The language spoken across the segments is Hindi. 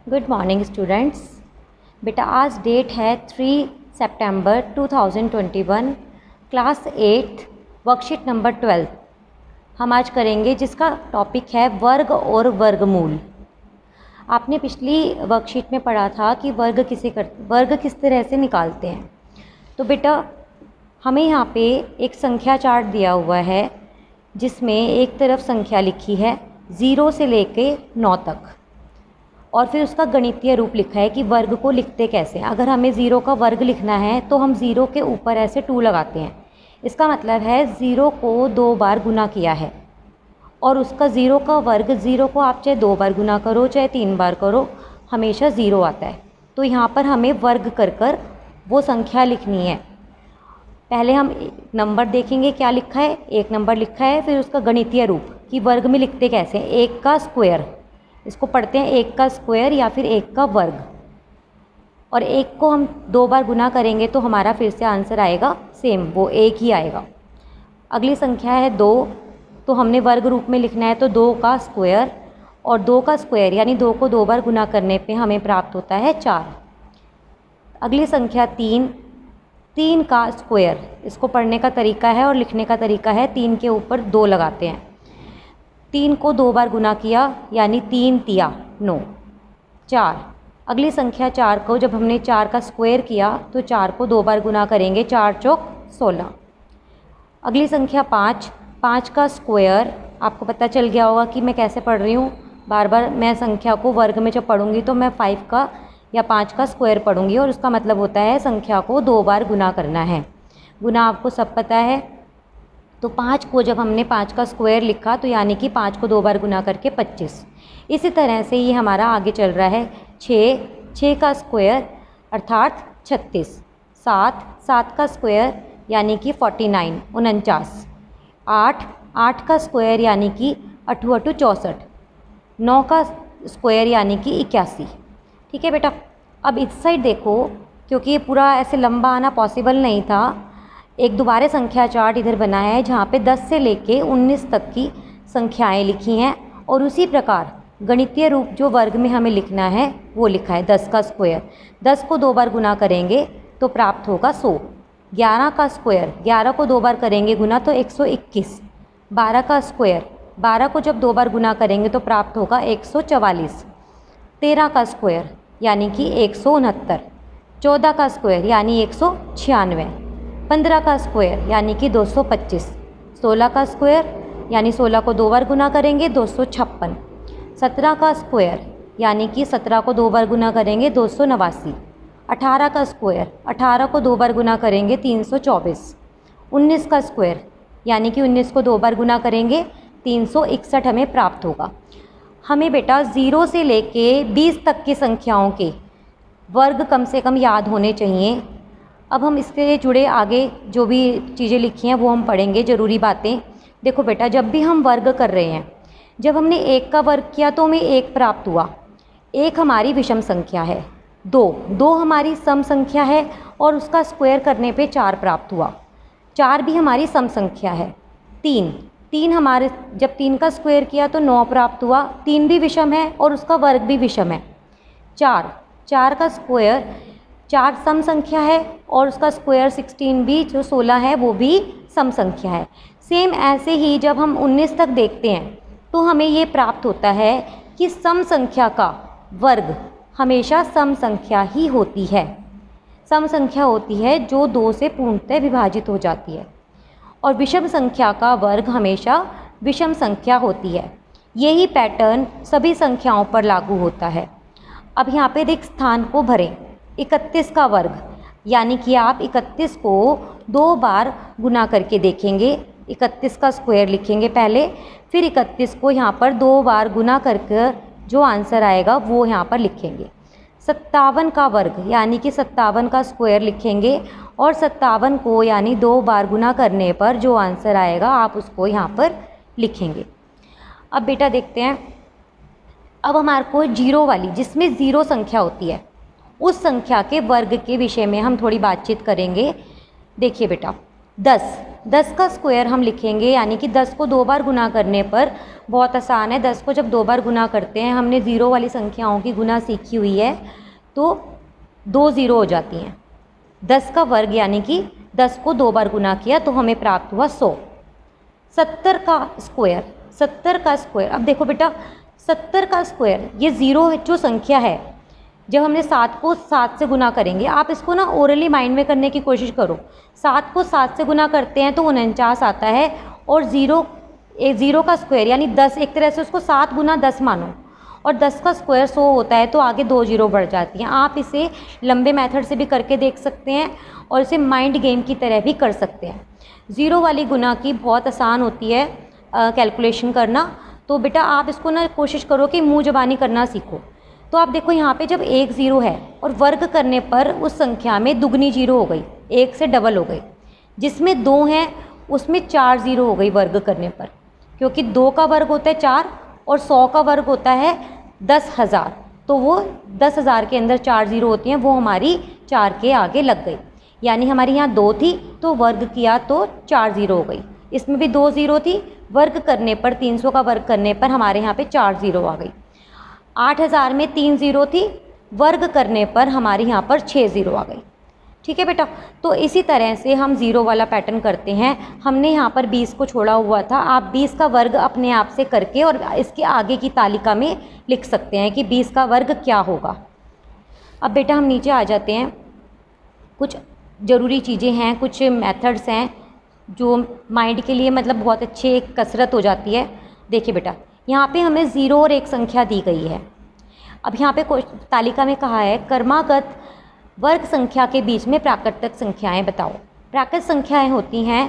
Good morning students. बेटा आज डेट है 3 सितंबर 2021, क्लास 8 वर्कशीट नंबर 12 हम आज करेंगे, जिसका टॉपिक है वर्ग और वर्गमूल। आपने पिछली वर्कशीट में पढ़ा था कि वर्ग किस तरह से निकालते हैं। तो बेटा हमें यहाँ पे एक संख्या चार्ट दिया हुआ है, जिसमें एक तरफ संख्या लिखी है 0 से लेके 9 तक, और फिर उसका गणितीय रूप लिखा है कि वर्ग को लिखते कैसे हैं। अगर हमें 0 का वर्ग लिखना है तो हम 0 के ऊपर ऐसे 2 लगाते हैं। इसका मतलब है 0 को 2 बार गुना किया है, और उसका 0 का वर्ग, 0 को आप चाहे 2 बार गुना करो चाहे 3 बार करो, हमेशा 0 आता है। तो यहाँ पर हमें वर्ग कर वो संख्या लिखनी है। पहले हम नंबर देखेंगे क्या लिखा है, एक नंबर लिखा है, फिर उसका गणितीय रूप कि वर्ग में लिखते कैसे हैं। 1 का स्क्वायर, इसको पढ़ते हैं 1 का स्क्वायर या फिर 1 का वर्ग, और 1 को हम 2 बार गुना करेंगे तो हमारा फिर से आंसर आएगा सेम, वो 1 ही आएगा। अगली संख्या है 2, तो हमने वर्ग रूप में लिखना है तो 2 का स्क्वायर, और 2 का स्क्वायर यानी 2 को 2 बार गुना करने पे हमें प्राप्त होता है 4। अगली संख्या 3, 3 का स्क्वायर, इसको पढ़ने का तरीका है और लिखने का तरीका है 3 के ऊपर 2 लगाते हैं। 3 को 2 बार गुना किया यानी 3 तिया 9, 4। अगली संख्या 4 को जब हमने 4 का स्क्वायर किया तो 4 को 2 बार गुना करेंगे, 4 चौक 16। अगली संख्या 5, 5 का स्क्वायर, आपको पता चल गया होगा कि मैं कैसे पढ़ रही हूँ। बार बार मैं संख्या को वर्ग में जब पढ़ूंगी तो मैं 5 का या 5 का स्क्वायर पढ़ूंगी, और उसका मतलब होता है संख्या को 2 बार गुना करना है। गुना आपको सब पता है। तो 5 को जब हमने 5 का स्क्वायर लिखा तो यानी कि 5 को 2 बार गुना करके 25। इसी तरह से ये हमारा आगे चल रहा है। 6 का स्क्वायर अर्थात 36। 7 का स्क्वायर यानी कि 49 49। 8 का स्क्वायर यानी कि 8 64। 9 का स्क्वायर यानी कि 81। ठीक है बेटा, अब इस साइड देखो, क्योंकि ये पूरा ऐसे लंबा आना पॉसिबल नहीं था, एक दोबारा संख्या चार्ट इधर बना है जहाँ पे 10 से लेके 19 तक की संख्याएं लिखी हैं, और उसी प्रकार गणितीय रूप जो वर्ग में हमें लिखना है वो लिखा है 10 का स्क्वायर। 10 को 2 बार गुना करेंगे तो प्राप्त होगा 100। 11 का स्क्वायर, 11 को 2 बार करेंगे गुना तो 121। 12 का स्क्वायर, 12 को जब 2 बार गुना करेंगे तो प्राप्त होगा 144। 13 का स्क्वायर यानी कि 169। 14 का स्क्वायर यानी 196। 15 का स्क्वायर यानी कि 225। 16 का स्क्वायर यानी 16 को 2 बार गुना करेंगे 256। 17 का स्क्वायर यानी कि 17 को 2 बार गुना करेंगे 289। 18 का स्क्वायर, 18 को 2 बार गुना करेंगे 324। 19 का स्क्वायर यानी कि 19 को 2 बार गुना करेंगे 361 हमें प्राप्त होगा। हमें बेटा 0 से लेके 20 तक की संख्याओं के वर्ग कम से कम याद होने चाहिए। अब हम इसके जुड़े आगे जो भी चीज़ें लिखी हैं वो हम पढ़ेंगे, ज़रूरी बातें। देखो बेटा, जब भी हम वर्ग कर रहे हैं, जब हमने 1 का वर्ग किया तो हमें 1 प्राप्त हुआ। 1 हमारी विषम संख्या है। 2 हमारी सम संख्या है, और उसका स्क्वायर करने पे 4 प्राप्त हुआ। 4 भी हमारी सम संख्या है। 3 हमारे, जब 3 का स्क्वायर किया तो 9 प्राप्त हुआ। 3 भी विषम है और उसका वर्ग भी विषम है। 4 का स्क्वायर, 4 सम संख्या है और उसका स्क्वायर 16 भी, जो 16 है वो भी सम संख्या है। सेम ऐसे ही जब हम 19 तक देखते हैं तो हमें ये प्राप्त होता है कि सम संख्या का वर्ग हमेशा सम संख्या ही होती है। सम संख्या होती है जो 2 से पूर्णतः विभाजित हो जाती है, और विषम संख्या का वर्ग हमेशा विषम संख्या होती है। यही पैटर्न सभी संख्याओं पर लागू होता है। अब यहाँ पे देख, स्थान को भरें। 31 का वर्ग यानी कि आप 31 को 2 बार गुना करके देखेंगे। 31 का स्क्वायर लिखेंगे पहले, फिर 31 को यहाँ पर 2 बार गुना करके जो आंसर आएगा वो यहाँ पर लिखेंगे। 57 का वर्ग यानी कि 57 का स्क्वायर लिखेंगे, और 57 को यानी 2 बार गुना करने पर जो आंसर आएगा आप उसको यहाँ पर लिखेंगे। अब बेटा देखते हैं, अब हमारे को 0 वाली, जिसमें 0 संख्या होती है, उस संख्या के वर्ग के विषय में हम थोड़ी बातचीत करेंगे। देखिए बेटा, 10 का स्क्वायर हम लिखेंगे, यानी कि 10 को 2 बार गुना करने पर बहुत आसान है। 10 को जब 2 बार गुना करते हैं, हमने ज़ीरो वाली संख्याओं की गुना सीखी हुई है, तो 2 ज़ीरो हो जाती हैं। 10 का वर्ग यानी कि 10 को 2 बार गुना किया तो हमें प्राप्त हुआ 100। 70 का स्क्वायर, 70 का स्क्वायर, अब देखो बेटा 70 का स्क्वायर, ये ज़ीरो जो संख्या है, जब हमने 7 को 7 से गुना करेंगे, आप इसको ना ओरली माइंड में करने की कोशिश करो। 7 को 7 से गुना करते हैं तो 49 आता है, और ज़ीरो का स्क्वायर यानी 10, एक तरह से उसको 7 गुना 10 मानो, और 10 का स्क्वायर 100 होता है, तो आगे 2 जीरो बढ़ जाती हैं। आप इसे लंबे मेथड से भी करके देख सकते हैं और इसे माइंड गेम की तरह भी कर सकते हैं। ज़ीरो वाली गुना की बहुत आसान होती है कैलकुलेशन करना, तो बेटा आप इसको ना कोशिश करो कि मुँह ज़बानी करना सीखो। तो आप देखो यहाँ पे जब एक ज़ीरो है और वर्ग करने पर उस संख्या में दुगनी जीरो हो गई, एक से डबल हो गई। जिसमें 2 हैं उसमें 4 ज़ीरो हो गई वर्ग करने पर, क्योंकि 2 का वर्ग होता है 4 और 100 का वर्ग होता है 10,000, तो वो 10,000 के अंदर 4 ज़ीरो होती हैं, वो हमारी 4 के आगे लग गई। यानी हमारी यहाँ 2 थी तो वर्ग किया तो 4 ज़ीरो हो गई। इसमें भी 2 ज़ीरो थी, वर्ग करने पर 300 का वर्ग करने पर हमारे यहाँ पे 4 ज़ीरो आ गई। 8,000 में 3 ज़ीरो थी, वर्ग करने पर हमारे यहाँ पर 6 ज़ीरो आ गई। ठीक है बेटा, तो इसी तरह से हम ज़ीरो वाला पैटर्न करते हैं। हमने यहाँ पर 20 को छोड़ा हुआ था, आप 20 का वर्ग अपने आप से करके और इसके आगे की तालिका में लिख सकते हैं कि 20 का वर्ग क्या होगा। अब बेटा हम नीचे आ जाते हैं, कुछ ज़रूरी चीज़ें हैं, कुछ मेथड्स हैं जो माइंड के लिए मतलब बहुत अच्छी एक कसरत हो जाती है। देखिए बेटा, यहाँ पे हमें ज़ीरो और एक संख्या दी गई है। अब यहाँ पे तालिका में कहा है क्रमागत वर्ग संख्या के बीच में प्राकृतिक संख्याएं बताओ। प्राकृतिक संख्याएं होती हैं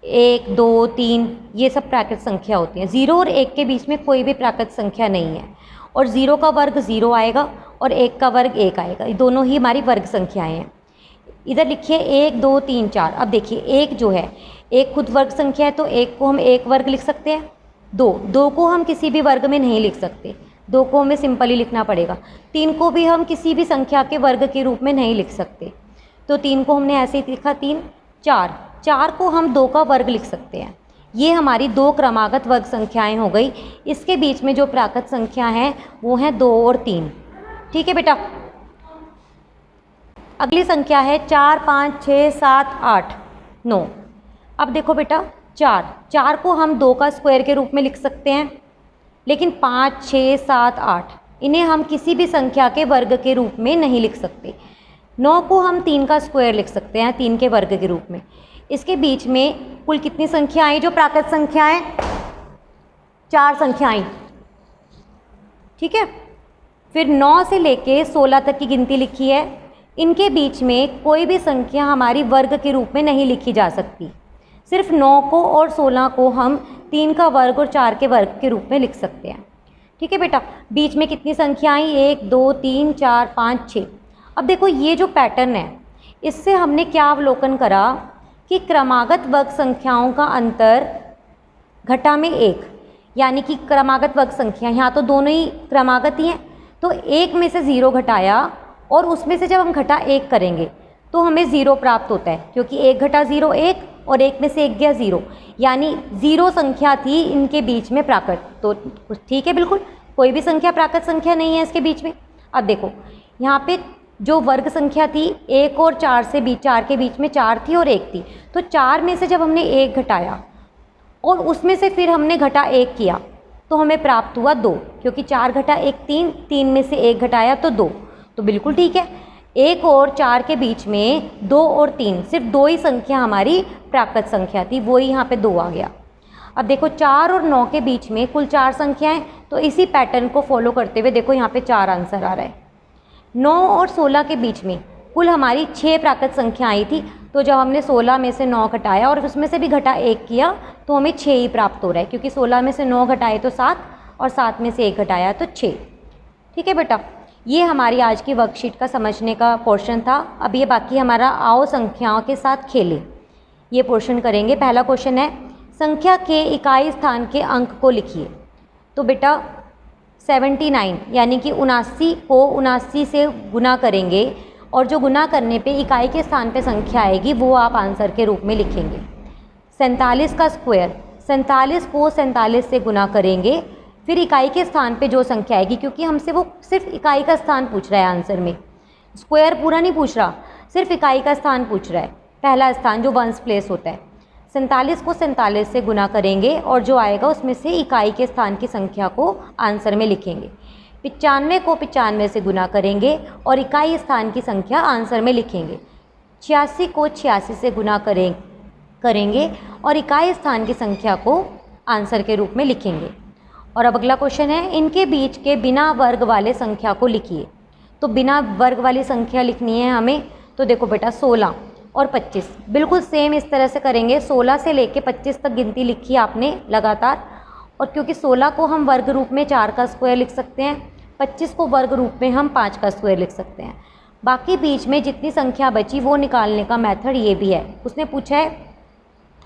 1, 2, 3, ये सब प्राकृतिक संख्या होती हैं। 0 और 1 के बीच में कोई भी प्राकृतिक संख्या नहीं है, और 0 का वर्ग 0 आएगा और 1 का वर्ग 1 आएगा। ये दोनों ही हमारी वर्ग संख्याएं हैं। इधर लिखिए 1, 2, 3, 4। अब देखिए 1 जो है, 1 खुद वर्ग संख्या है, तो 1 को हम 1 वर्ग लिख सकते हैं। 2 को हम किसी भी वर्ग में नहीं लिख सकते, 2 को हमें सिंपली लिखना पड़ेगा। 3 को भी हम किसी भी संख्या के वर्ग के रूप में नहीं लिख सकते, तो 3 को हमने ऐसे ही लिखा 3। 4 को हम 2 का वर्ग लिख सकते हैं। ये हमारी 2 क्रमागत वर्ग संख्याएं हो गई। इसके बीच में जो प्राकृत संख्या हैं वो हैं 2 और 3। ठीक है बेटा, अगली संख्या है 4, 5, 6, 7, 8, 9। अब देखो बेटा, 4 को हम 2 का स्क्वायर के रूप में लिख सकते हैं, लेकिन 5, 6, 7, 8 इन्हें हम किसी भी संख्या के वर्ग के रूप में नहीं लिख सकते। 9 को हम 3 का स्क्वायर लिख सकते हैं, 3 के वर्ग के रूप में। इसके बीच में कुल कितनी संख्या आई जो प्राकृत संख्याएं? 4 संख्याएं। ठीक है, फिर 9 से लेके 16 तक की गिनती लिखी है। इनके बीच में कोई भी संख्या हमारी वर्ग के रूप में नहीं लिखी जा सकती। सिर्फ 9 को और 16 को हम 3 का वर्ग और 4 के वर्ग के रूप में लिख सकते हैं। ठीक है बेटा, बीच में कितनी संख्या आई? 1, 2, 3, 4, 5, 6। अब देखो ये जो पैटर्न है, इससे हमने क्या अवलोकन करा कि क्रमागत वर्ग संख्याओं का अंतर घटा में 1, यानी कि क्रमागत वर्ग संख्या, यहाँ तो दोनों ही क्रमागत ही हैं, तो 1 में से 0 घटाया और उसमें से जब हम घटा 1 करेंगे तो हमें 0 प्राप्त होता है, क्योंकि 1 घटा 0 1 और 1 में से 1 गया 0, यानी 0 संख्या थी इनके बीच में प्राकृत। तो ठीक है, बिल्कुल कोई भी संख्या प्राकृत संख्या नहीं है इसके बीच में। अब देखो यहाँ पे जो वर्ग संख्या थी 1 और 4 के बीच में 4 थी और 1 थी, तो 4 में से जब हमने 1 घटाया और उसमें से फिर हमने घटा 1 किया तो हमें प्राप्त हुआ 2, क्योंकि 4 घटा 1 3, 3 में से 1 घटाया तो 2, तो बिल्कुल ठीक है। 1 और 4 के बीच में 2 और 3, सिर्फ 2 ही संख्या हमारी प्राकृत संख्या थी, वो ही यहाँ पे 2 आ गया। अब देखो 4 और 9 के बीच में कुल 4 संख्याएं, तो इसी पैटर्न को फॉलो करते हुए देखो यहाँ पे 4 आंसर आ रहा है। 9 और 16 के बीच में कुल हमारी 6 प्राकृत संख्या आई थी, तो जब हमने 16 में से 9 घटाया और उसमें से भी घटा 1 किया तो हमें 6 ही प्राप्त हो रहा है, क्योंकि 16 में से 9 घटाए तो 7 और 7 में से 1 घटाया तो 6। ठीक है बेटा, ये हमारी आज की वर्कशीट का समझने का पोर्शन था। अब ये बाकी हमारा आओ संख्याओं के साथ खेलें, ये पोर्शन करेंगे। पहला क्वेश्चन है संख्या के इकाई स्थान के अंक को लिखिए। तो बेटा 79 यानी कि 79 को 79 से गुना करेंगे और जो गुना करने पे इकाई के स्थान पे संख्या आएगी वो आप आंसर के रूप में लिखेंगे। 47 का स्क्वायर, 47 को 47 से गुना करेंगे, फिर इकाई के स्थान पे जो संख्या आएगी, क्योंकि हमसे वो सिर्फ इकाई का स्थान पूछ रहा है आंसर में, स्क्वायर पूरा नहीं पूछ रहा, सिर्फ इकाई का स्थान पूछ रहा है, पहला स्थान जो वंस प्लेस होता है। 47 को 47 से गुना करेंगे और जो आएगा उसमें से इकाई के स्थान की संख्या को आंसर में लिखेंगे। 95 को 95 से गुना करेंगे और इकाई स्थान की संख्या आंसर में लिखेंगे। 86 को 86 से गुना करेंगे और इकाई स्थान की संख्या को आंसर के रूप में लिखेंगे। और अब अगला क्वेश्चन है, इनके बीच के बिना वर्ग वाले संख्या को लिखिए। तो बिना वर्ग वाली संख्या लिखनी है हमें, तो देखो बेटा 16 और 25 बिल्कुल सेम इस तरह से करेंगे। 16 से लेके 25 तक गिनती लिखी आपने लगातार, और क्योंकि 16 को हम वर्ग रूप में 4 का स्क्वायर लिख सकते हैं, 25 को वर्ग रूप में हम 5 का स्क्वायर लिख सकते हैं। बाकी बीच में जितनी संख्या बची वो निकालने का मेथड ये भी है। उसने पूछा है,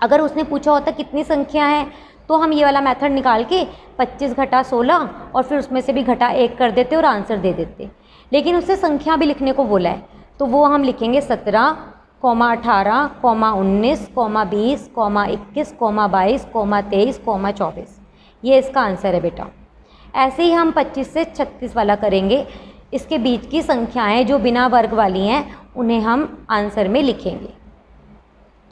अगर उसने पूछा होता कितनी संख्या है, तो हम ये वाला मेथड निकाल के 25 घटा 16 और फिर उसमें से भी घटा 1 कर देते और आंसर दे देते। लेकिन उससे संख्या भी लिखने को बोला है, तो वो हम लिखेंगे 17, 18, 19, 20, 21, 22, 23, 24। ये इसका आंसर है बेटा। ऐसे ही हम 25 से 36 वाला करेंगे। इसके बीच की संख्याएं जो बिना वर्ग वाली हैं उन्हें हम आंसर में लिखेंगे।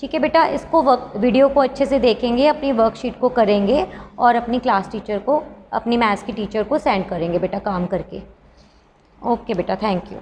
ठीक है बेटा, इसको वीडियो को अच्छे से देखेंगे, अपनी वर्कशीट को करेंगे और अपनी क्लास टीचर को, अपनी मैथ्स की टीचर को सेंड करेंगे बेटा काम करके। ओके बेटा, थैंक यू।